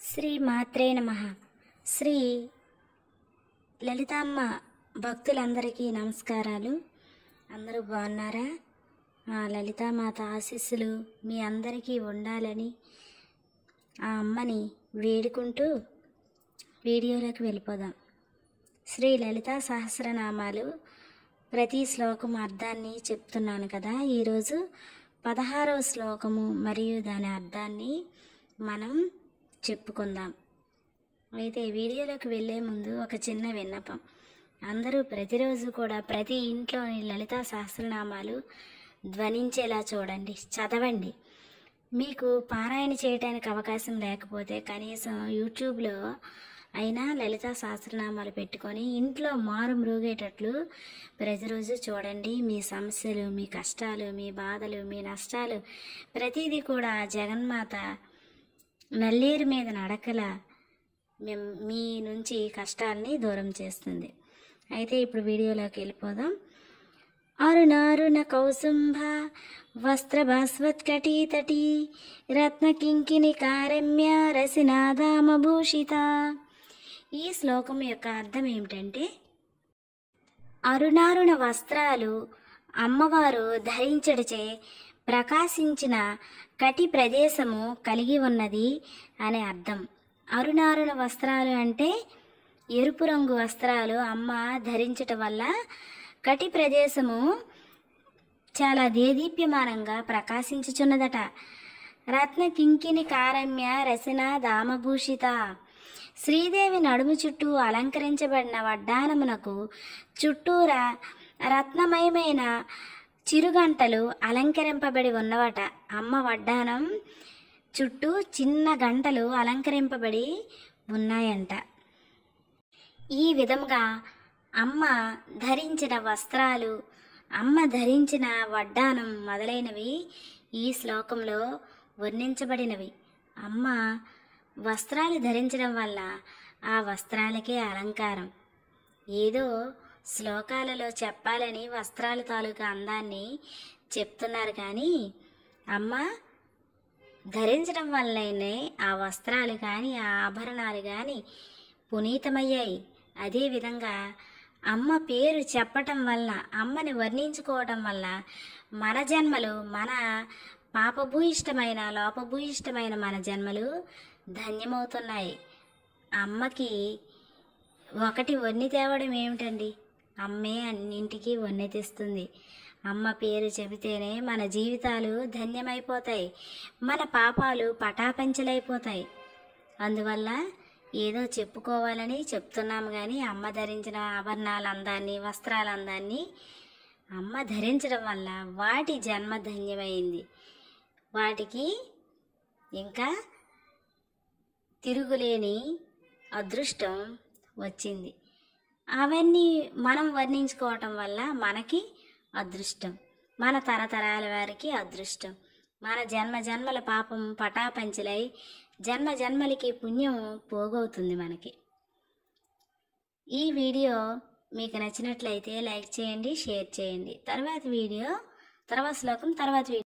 శ్రీ మాత్రే నమః. శ్రీ లలితామ్మ భక్తులందరికీ నమస్కారాలు. అందరూ బాగున్నారా? ఆ లలితామాత ఆశీస్సులు మీ అందరికీ ఉండాలని ఆ అమ్మని వేడుకుంటూ వీడియోలోకి వెళ్ళిపోదాం. శ్రీ లలితా సహస్రనామాలు ప్రతి శ్లోకం అర్థాన్ని చెప్తున్నాను కదా. ఈరోజు 16వ శ్లోకము మరియు దాని అర్థాన్ని మనం చెప్పుకుందాం. అయితే వీడియోలోకి వెళ్ళే ముందు ఒక చిన్న విన్నపం. అందరూ ప్రతిరోజు కూడా ప్రతి ఇంట్లోని లలితా సహస్రనామాలు ధ్వనించేలా చూడండి, చదవండి. మీకు పారాయణ చేయడానికి అవకాశం లేకపోతే కనీసం యూట్యూబ్లో అయినా లలితా సహస్రనామాలు పెట్టుకొని ఇంట్లో మారు మ్రోగేటట్లు ప్రతిరోజు చూడండి. మీ సమస్యలు, మీ కష్టాలు, మీ బాధలు, మీ నష్టాలు ప్రతిదీ కూడా జగన్మాత నల్లేరు మీద నడకల మీ నుంచి కష్టాలని దూరం చేస్తుంది. అయితే ఇప్పుడు వీడియోలోకి వెళ్ళిపోదాం. అరుణారుణ కౌసుంభ వస్త్రభాస్వత్కటీతటీ రత్నకింకిని కారమ్య రసినాదామభూషిత. ఈ శ్లోకం యొక్క అర్థం ఏమిటంటే, అరుణారుణ వస్త్రాలు అమ్మవారు ధరించడిచే ప్రకాశించిన కటి ప్రదేశము కలిగి ఉన్నది అనే అర్థం. అరుణారుణ వస్త్రాలు అంటే ఎరుపు రంగు వస్త్రాలు అమ్మ ధరించటం వల్ల కటి ప్రదేశము చాలా దేదీప్యమానంగా ప్రకాశించుచున్నదట. రత్న కింకిని కారమ్య రసన దామభూషిత. శ్రీదేవి నడుము చుట్టూ అలంకరించబడిన వడ్డానమునకు చుట్టూరా రత్నమయమైన చిరుగంటలు అలంకరింపబడి ఉన్నవట. అమ్మ వడ్డానం చుట్టూ చిన్న గంటలు అలంకరింపబడి ఉన్నాయంట. ఈ విధంగా అమ్మ ధరించిన వస్త్రాలు, అమ్మ ధరించిన వడ్డానం మొదలైనవి ఈ శ్లోకంలో వర్ణించబడినవి. అమ్మ వస్త్రాలు ధరించడం వల్ల ఆ వస్త్రాలకే అలంకారం. ఏదో శ్లోకాలలో చెప్పాలని వస్త్రాల తాలూకా అందాన్ని చెప్తున్నారు, కానీ అమ్మ ధరించడం వల్లనే ఆ వస్త్రాలు కానీ ఆ ఆభరణాలు కానీ పునీతమయ్యాయి. అదేవిధంగా అమ్మ పేరు చెప్పటం వల్ల, అమ్మని వర్ణించుకోవటం వల్ల మన జన్మలు, మన పాపభూయిష్టమైన లోపభూయిష్టమైన మన జన్మలు ధన్యమవుతున్నాయి. అమ్మకి ఒకటి వన్నె తేవడం ఏమిటండి? అమ్మే అన్నింటికి వన్నె తెస్తుంది. అమ్మ పేరు చెబితేనే మన జీవితాలు ధన్యమైపోతాయి, మన పాపాలు పటాపంచలైపోతాయి. అందువల్ల ఏదో చెప్పుకోవాలని చెప్తున్నాము, కానీ అమ్మ ధరించిన ఆభరణాల అందాన్ని, వస్త్రాల అందాన్ని అమ్మ ధరించడం వల్ల వాటి జన్మ ధన్యమైంది. వాటికి ఇంకా తిరుగులేని అదృష్టం వచ్చింది. అవన్నీ మనం వర్ణించుకోవటం వల్ల మనకి అదృష్టం, మన తరతరాల వారికి అదృష్టం. మన జన్మ జన్మల పాపం పటాపంచలై జన్మ జన్మలకి పుణ్యం పోగవుతుంది మనకి. ఈ వీడియో మీకు నచ్చినట్లయితే లైక్ చేయండి, షేర్ చేయండి. తర్వాత శ్లోకం తర్వాత వీడియో